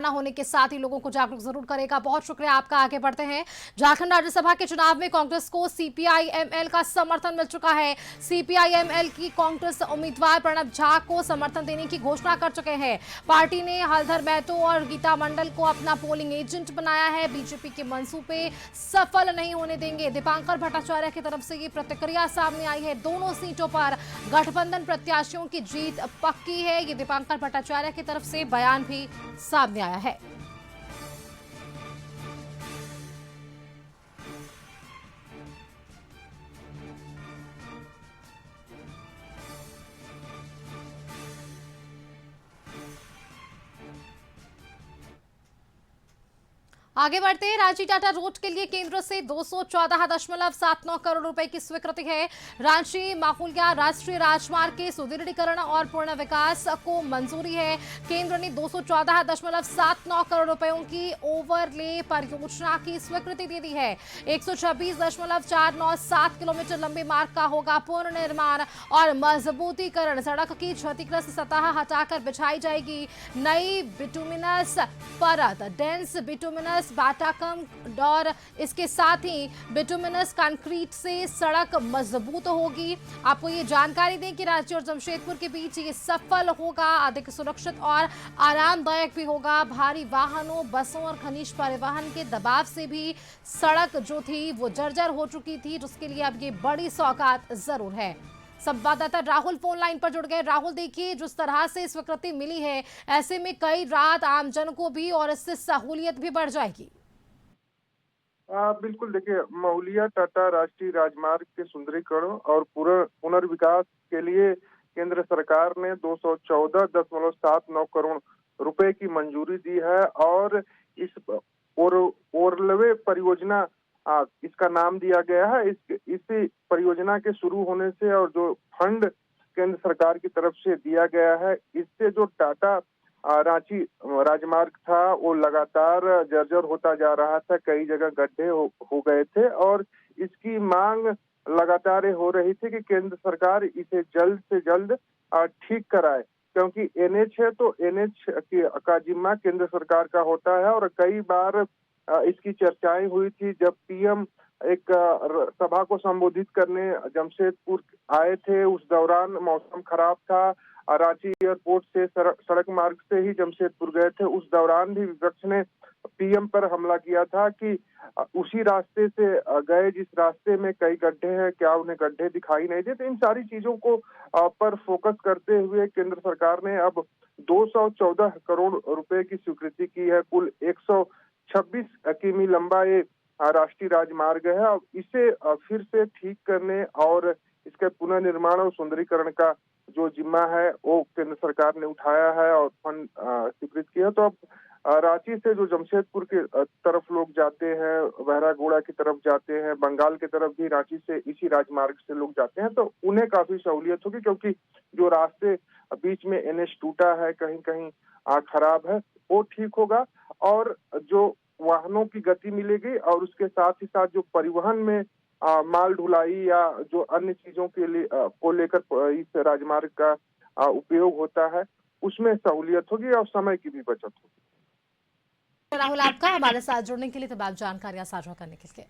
होने के साथ ही लोगों को जागरूक जरूर करेगा। बहुत शुक्रिया आपका। आगे बढ़ते हैं। झारखंड राज्यसभा के चुनाव में कांग्रेस को सीपीआई-एमएल का समर्थन मिल चुका है। सीपीआई-एमएल की कांग्रेस उम्मीदवार प्रणब झा को समर्थन देने की घोषणा कर चुके हैं। पार्टी ने हलधर महतो और गीता मंडल को अपना पोलिंग एजेंट बनाया है। बीजेपी के मंसूबे सफल नहीं होने देंगे, दीपांकर भट्टाचार्य की तरफ से ये प्रतिक्रिया सामने आई है। दोनों सीटों पर गठबंधन प्रत्याशियों की जीत पक्की है, ये दीपांकर भट्टाचार्य की तरफ से बयान भी सामने आया है। आगे बढ़ते हैं। रांची टाटा रोड के लिए केंद्र से 214.79 करोड़ रुपए की स्वीकृति है। रांची माकुलिया राष्ट्रीय राजमार्ग के सुदृढ़ीकरण और पूर्ण विकास को मंजूरी है। केंद्र ने 214.79 करोड़ रुपयों की ओवरले परियोजना की स्वीकृति दे दी है। 126.497 किलोमीटर लंबे मार्ग का होगा पूर्ण निर्माण और मजबूतीकरण। सड़क की क्षतिग्रस्त सतह हटाकर बिछाई जाएगी नई बिटुमिनस परत, डेंस बिटुमिनस बाटाकम, और इसके साथ ही बिटुमिनस कंक्रीट से सड़क मजबूत होगी। आपको ये जानकारी दें कि रांची और जमशेदपुर के बीच ये सफल होगा, अधिक सुरक्षित और आरामदायक भी होगा। भारी वाहनों, बसों और खनिज परिवहन के दबाव से भी सड़क जो थी वो जर्जर हो चुकी थी, जिसके लिए अब ये बड़ी सौगात जरूर है। संवाददाता राहुल फोन लाइन पर जुड़ गए। राहुल, देखिए जिस तरह से स्वीकृति मिली है, ऐसे में कई रात आमजन को भी और इससे सहूलियत भी बढ़ जाएगी। बिल्कुल, देखिए, महुलिया टाटा राष्ट्रीय राजमार्ग के सुंदरीकरण और पुनर्विकास के लिए केंद्र सरकार ने 214.79 करोड़ रुपए की मंजूरी दी है और इस और ओरलवे परियोजना इसका नाम दिया गया है। इसी परियोजना के शुरू होने से और जो फंड केंद्र सरकार की तरफ से दिया गया है, इससे जो टाटा रांची राजमार्ग था वो लगातार जर्जर होता जा रहा था। कई जगह गड्ढे हो गए थे और इसकी मांग लगातार हो रही थी कि केंद्र सरकार इसे जल्द से जल्द ठीक कराए, क्योंकि एनएच है तो एनएच का जिम्मा केंद्र सरकार का होता है। और कई बार इसकी चर्चाएं हुई थी जब पीएम एक सभा को संबोधित करने जमशेदपुर आए थे। उस दौरान मौसम खराब था, रांची एयरपोर्ट से सड़क मार्ग से ही जमशेदपुर गए थे। उस दौरान भी विपक्ष ने पीएम पर हमला किया था कि उसी रास्ते से गए जिस रास्ते में कई गड्ढे हैं, क्या उन्हें गड्ढे दिखाई नहीं देते। इन सारी चीजों को पर फोकस करते हुए केंद्र सरकार ने अब 214 करोड़ रुपए की स्वीकृति की है। कुल 126 किमी लंबा ये राष्ट्रीय राजमार्ग है। अब इसे फिर से ठीक करने और इसके पुनर्निर्माण और सुंदरीकरण का जो जिम्मा है वो केंद्र सरकार ने उठाया है और फंड स्वीकृत किया। तो अब रांची से जो जमशेदपुर के तरफ लोग जाते हैं, बहरागोड़ा की तरफ जाते हैं, बंगाल की तरफ भी रांची से इसी राजमार्ग से लोग जाते हैं, तो उन्हें काफी सहूलियत होगी, क्योंकि जो रास्ते बीच में एनएच टूटा है, कहीं कहीं खराब है, वो ठीक होगा और जो वाहनों की गति मिलेगी और उसके साथ ही साथ जो परिवहन में माल ढुलाई या जो अन्य चीजों के लिए को लेकर इस राजमार्ग का उपयोग होता है, उसमें सहूलियत होगी और समय की भी बचत होगी। राहुल, आपका हमारे साथ जुड़ने के लिए, तमाम जानकारियां साझा करने के लिए।